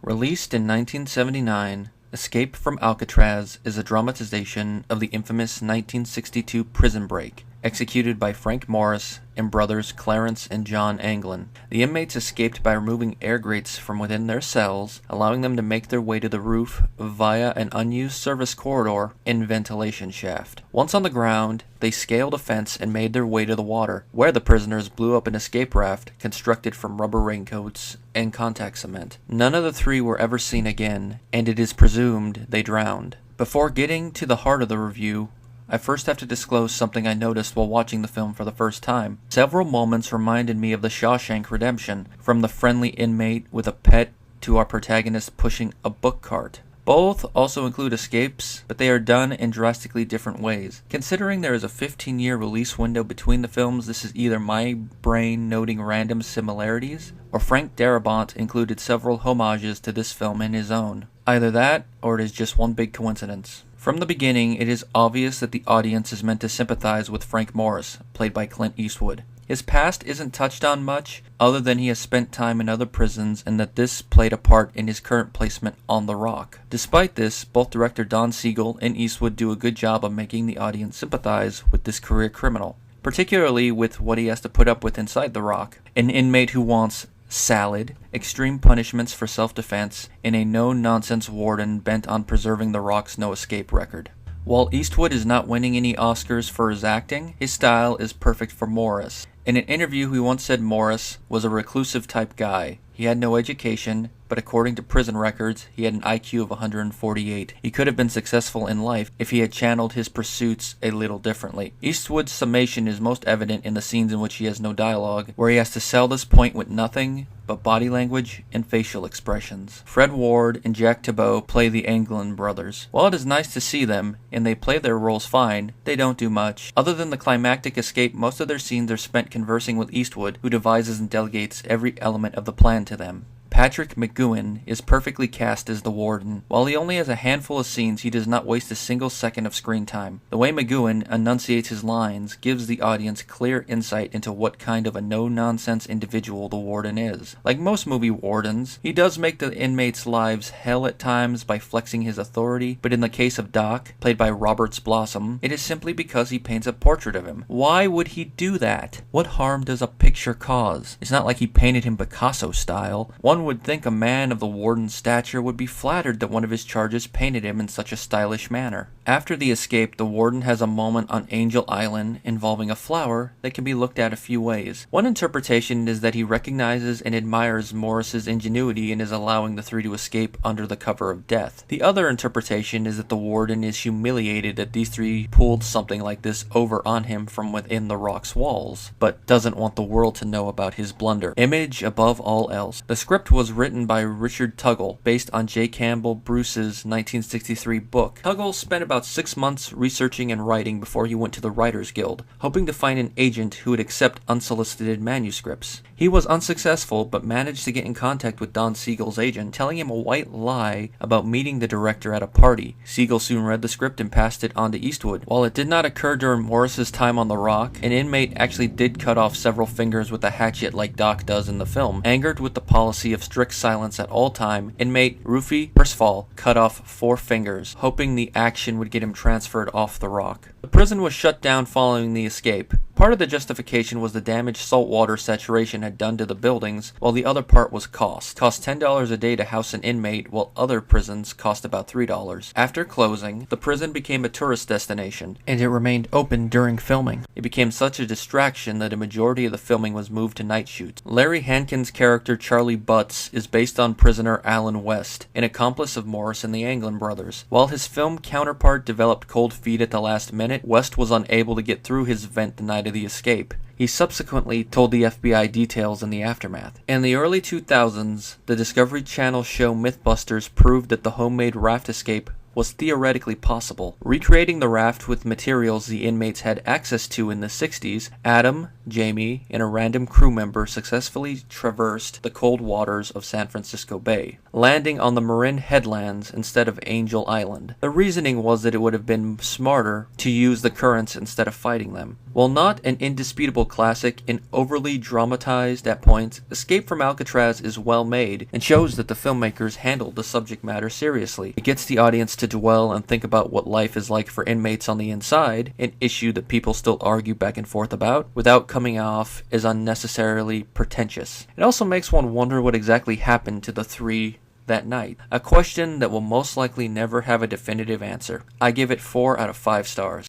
Released in 1979, Escape from Alcatraz is a dramatization of the infamous 1962 prison break, executed by Frank Morris and brothers Clarence and John Anglin. The inmates escaped by removing air grates from within their cells, allowing them to make their way to the roof via an unused service corridor and ventilation shaft. Once on the ground, they scaled a fence and made their way to the water, where the prisoners blew up an escape raft constructed from rubber raincoats and contact cement. None of the three were ever seen again, and it is presumed they drowned. Before getting to the heart of the review, I first have to disclose something I noticed while watching the film for the first time. Several moments reminded me of the Shawshank Redemption, from the friendly inmate with a pet to our protagonist pushing a book cart. Both also include escapes, but they are done in drastically different ways. Considering there is a 15-year release window between the films, this is either my brain noting random similarities, or Frank Darabont included several homages to this film in his own. Either that, or it is just one big coincidence. From the beginning, it is obvious that the audience is meant to sympathize with Frank Morris, played by Clint Eastwood. His past isn't touched on much, other than he has spent time in other prisons and that this played a part in his current placement on the rock. Despite this, both director Don Siegel and Eastwood do a good job of making the audience sympathize with this career criminal, particularly with what he has to put up with inside the rock. An inmate who wants salad, extreme punishments for self-defense, and a no-nonsense warden bent on preserving the rock's no-escape record. While Eastwood is not winning any Oscars for his acting, his style is perfect for Morris. In an interview, he once said Morris was a reclusive type guy. He had no education, but according to prison records, he had an IQ of 148. He could have been successful in life if he had channeled his pursuits a little differently. Eastwood's summation is most evident in the scenes in which he has no dialogue, where he has to sell this point with nothing but body language and facial expressions. Fred Ward and Jack Thibeau play the Anglin brothers. While it is nice to see them, and they play their roles fine, they don't do much. Other than the climactic escape, most of their scenes are spent conversing with Eastwood, who devises and delegates every element of the plan to them. Patrick McGoohan is perfectly cast as the warden. While he only has a handful of scenes, he does not waste a single second of screen time. The way McGoohan enunciates his lines gives the audience clear insight into what kind of a no-nonsense individual the warden is. Like most movie wardens, he does make the inmates' lives hell at times by flexing his authority, but in the case of Doc, played by Roberts Blossom, it is simply because he paints a portrait of him. Why would he do that? What harm does a picture cause? It's not like he painted him Picasso style. One would think a man of the warden's stature would be flattered that one of his charges painted him in such a stylish manner. After the escape, the warden has a moment on Angel Island involving a flower that can be looked at a few ways. One interpretation is that he recognizes and admires Morris's ingenuity and is allowing the three to escape under the cover of death. The other interpretation is that the warden is humiliated that these three pulled something like this over on him from within the rock's walls, but doesn't want the world to know about his blunder. Image above all else. The script was written by Richard Tuggle, based on J. Campbell Bruce's 1963 book. Tuggle spent about 6 months researching and writing before he went to the Writers Guild, hoping to find an agent who would accept unsolicited manuscripts. He was unsuccessful, but managed to get in contact with Don Siegel's agent, telling him a white lie about meeting the director at a party. Siegel soon read the script and passed it on to Eastwood. While it did not occur during Morris's time on the rock, an inmate actually did cut off several fingers with a hatchet like Doc does in the film. Angered with the policy of strict silence at all time, inmate Rufy Persfall cut off 4 fingers, hoping the action would get him transferred off the rock. The prison was shut down following the escape. Part of the justification was the damage saltwater saturation had done to the buildings, while the other part was cost. Cost $10 a day to house an inmate, while other prisons cost about $3. After closing, the prison became a tourist destination, and it remained open during filming. It became such a distraction that a majority of the filming was moved to night shoots. Larry Hankin's character Charley Butts is based on prisoner Alan West, an accomplice of Morris and the Anglin brothers. While his film counterpart developed cold feet at the last minute, West was unable to get through his vent the night of the escape. He subsequently told the FBI details in the aftermath. In the early 2000s, the Discovery Channel show Mythbusters proved that the homemade raft escape was theoretically possible. Recreating the raft with materials the inmates had access to in the 60s, Adam, Jamie, and a random crew member successfully traversed the cold waters of San Francisco Bay. landing on the Marin headlands instead of Angel Island. The reasoning was that it would have been smarter to use the currents instead of fighting them. While not an indisputable classic and overly dramatized at points, Escape from Alcatraz is well made and shows that the filmmakers handled the subject matter seriously. It gets the audience to dwell and think about what life is like for inmates on the inside, an issue that people still argue back and forth about, without coming off as unnecessarily pretentious. It also makes one wonder what exactly happened to the three that night, a question that will most likely never have a definitive answer. I give it 4 out of 5 stars.